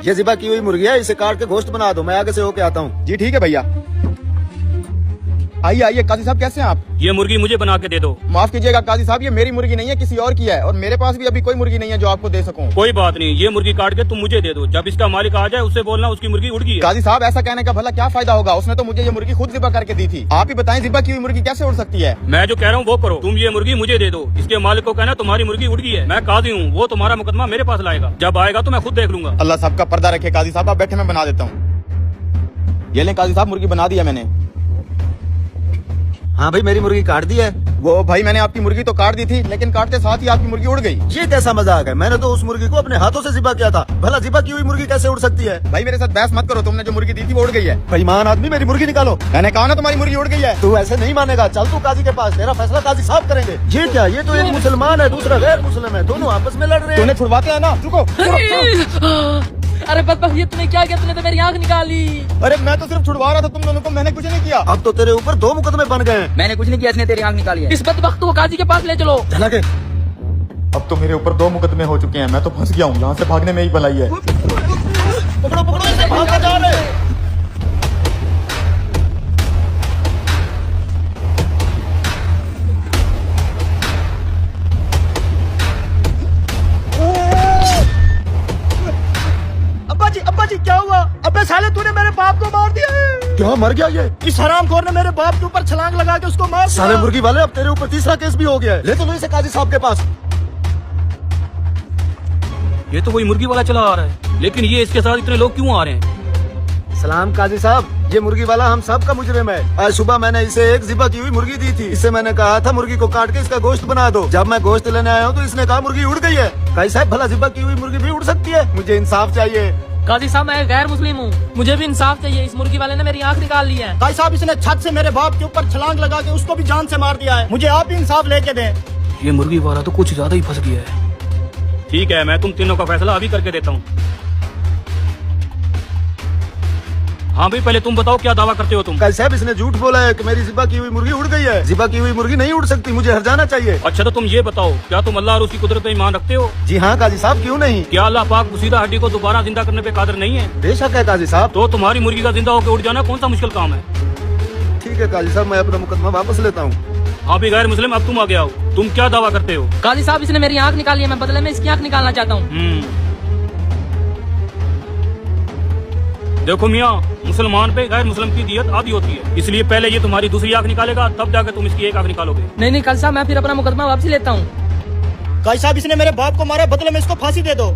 ये ज़िबा की हुई मुर्गी है, इसे काट के गोश्त बना दो, मैं आगे से होके आता हूँ। जी ठीक है भैया। आइए आइए काजी साहब, कैसे हैं आप? ये मुर्गी मुझे बना के दे दो। माफ कीजिएगा काजी साहब, ये मेरी मुर्गी नहीं है, किसी और की है, और मेरे पास भी अभी कोई मुर्गी नहीं है जो आपको दे सकूं। कोई बात नहीं, ये मुर्गी काट के तुम मुझे दे दो। जब इसका मालिक आ जाए उससे बोलना उसकी मुर्गी उड़ गई है। काजी साहब, ऐसा कहने का भला क्या फायदा होगा? उसने तो मुझे ये मुर्गी खुद ज़िबा करके दी थी। आप ही बताएं, ज़िबा की हुई मुर्गी कैसे उड़ सकती है? मैं जो कह रहा हूँ वो करो। तुम ये मुर्गी मुझे दे दो, इसके मालिक को कहना तुम्हारी मुर्गी उड़ गई है। मैं काजी हूँ, वो तुम्हारा मुकदमा मेरे पास लाएगा। जब आएगा तो मैं खुद देख लूंगा। अल्लाह साहब का पर्दा रखे। काजी साहब आप बैठे, मैं बना देता हूँ। ये लें काजी साहब, मुर्गी बना दिया मैंने। हाँ भाई, मेरी मुर्गी काट दी है। वो भाई, मैंने आपकी मुर्गी तो काट दी थी, लेकिन काटते साथ ही आपकी मुर्गी उड़ गई। ये कैसा मजाक है? मैंने तो उस मुर्गी को अपने हाथों से ज़िबा किया था। भला ज़िबा की हुई मुर्गी कैसे उड़ सकती है? भाई मेरे साथ बहस मत करो, तुमने जो मुर्गी दी थी वो उड़ गई है। बेईमान आदमी, मेरी मुर्गी निकालो। मैंने कहा ना तुम्हारी मुर्गी उड़ गई है। तू ऐसे नहीं मानेगा, चल तू काजी के पास, तेरा फैसला काजी साहब करेंगे। ये क्या? ये तो एक मुसलमान है, दूसरा गैर मुस्लिम है, दोनों आपस में लड़ रहे हैं। तूने छुड़वाते हैं ना? रुको। अरे बदबख्त, ये तूने क्या किया? तूने तो मेरी आंख निकाली। अरे मैं तो सिर्फ छुड़वा रहा था तुम दोनों को, मैंने कुछ नहीं किया। अब तो तेरे ऊपर 2 मुकदमे बन गए हैं। मैंने कुछ नहीं किया, इसने तेरी आंख निकाली है। इस बदबख्त को काजी के पास ले चलो। चला के अब तो मेरे ऊपर 2 मुकदमे हो चुके हैं, मैं तो फंस गया हूँ। यहाँ से भागने में ही भलाई है। पकड़ो पकड़ो इसे, भाग के जा रहे हैं। अब्बा जी क्या हुआ? अबे साले, तूने मेरे बाप को मार दिया है। क्या मर गया ये? इस हरामखोर ने मेरे बाप के ऊपर छलांग लगा के उसको मार दिया। साले मुर्गी वाले, अब तेरे ऊपर तीसरा केस भी हो गया है। ले चलो इसे काजी साहब के पास। ये तो वही मुर्गी वाला चला आ रहा है, लेकिन ये इसके साथ इतने लोग क्यों आ रहे हैं? सलाम काजी साहब, ये मुर्गी वाला हम सब का मुजरिम है। आज सुबह मैंने इसे एक ज़िबा की हुई मुर्गी दी थी। इससे मैंने कहा था मुर्गी को काट के इसका गोश्त बना दो। जब मैं गोश्त लेने आया हूँ तो इसने कहा मुर्गी उड़ गई है। काजी साहब, भला ज़िबा की हुई मुर्गी भी उड़ सकती है? मुझे इंसाफ चाहिए। काजी साहब, मैं गैर मुस्लिम हूँ, मुझे भी इंसाफ चाहिए। इस मुर्गी वाले ने मेरी आंख निकाल ली है। भाई साहब, इसने छत से मेरे बाप के ऊपर छलांग लगा के उसको भी जान से मार दिया है। मुझे आप ही इंसाफ लेके दें। ये मुर्गी वाला तो कुछ ज्यादा ही फंस गया है। ठीक है, मैं तुम तीनों का फैसला अभी करके देता हूँ। हाँ भाई, पहले तुम बताओ क्या दावा करते हो तुम? काजी साहब, इसने झूठ बोला है कि मेरी ज़िबा की हुई मुर्गी उड़ गई है। ज़िबा की हुई मुर्गी नहीं उड़ सकती, मुझे हर्जाना चाहिए। अच्छा तो तुम ये बताओ, क्या तुम अल्लाह और उसकी कुदरत में ईमान रखते हो? जी हाँ काजी साहब, क्यों नहीं? क्या अल्लाह पाक मुसीदा हड्डी को दोबारा जिंदा करने पे कादिर नहीं है? बेशक है काजी साहब। तो तुम्हारी मुर्गी का जिंदा होकर उड़ जाना कौन सा मुश्किल काम है? ठीक है काजी साहब, मैं अपना मुकदमा वापस लेता हूँ। हाँ भी गैर मुस्लिम, अब तुम आ गया हो। तुम क्या दावा करते हो? काजी साहब, इसने मेरी आंख निकाली है, मैं बदले में इसकी आंख निकालना चाहता हूँ। देखो मियाँ, मुसलमान पे गैर मुस्लिम की दियत आधी होती है, इसलिए पहले ये तुम्हारी दूसरी आंख निकालेगा, तब जाकर तुम इसकी एक आंख निकालोगे। नहीं काजी साहब, मैं फिर अपना मुकदमा वापसी लेता हूँ। भाई साहब, इसने मेरे बाप को मारा, बदले में इसको फांसी दे दो।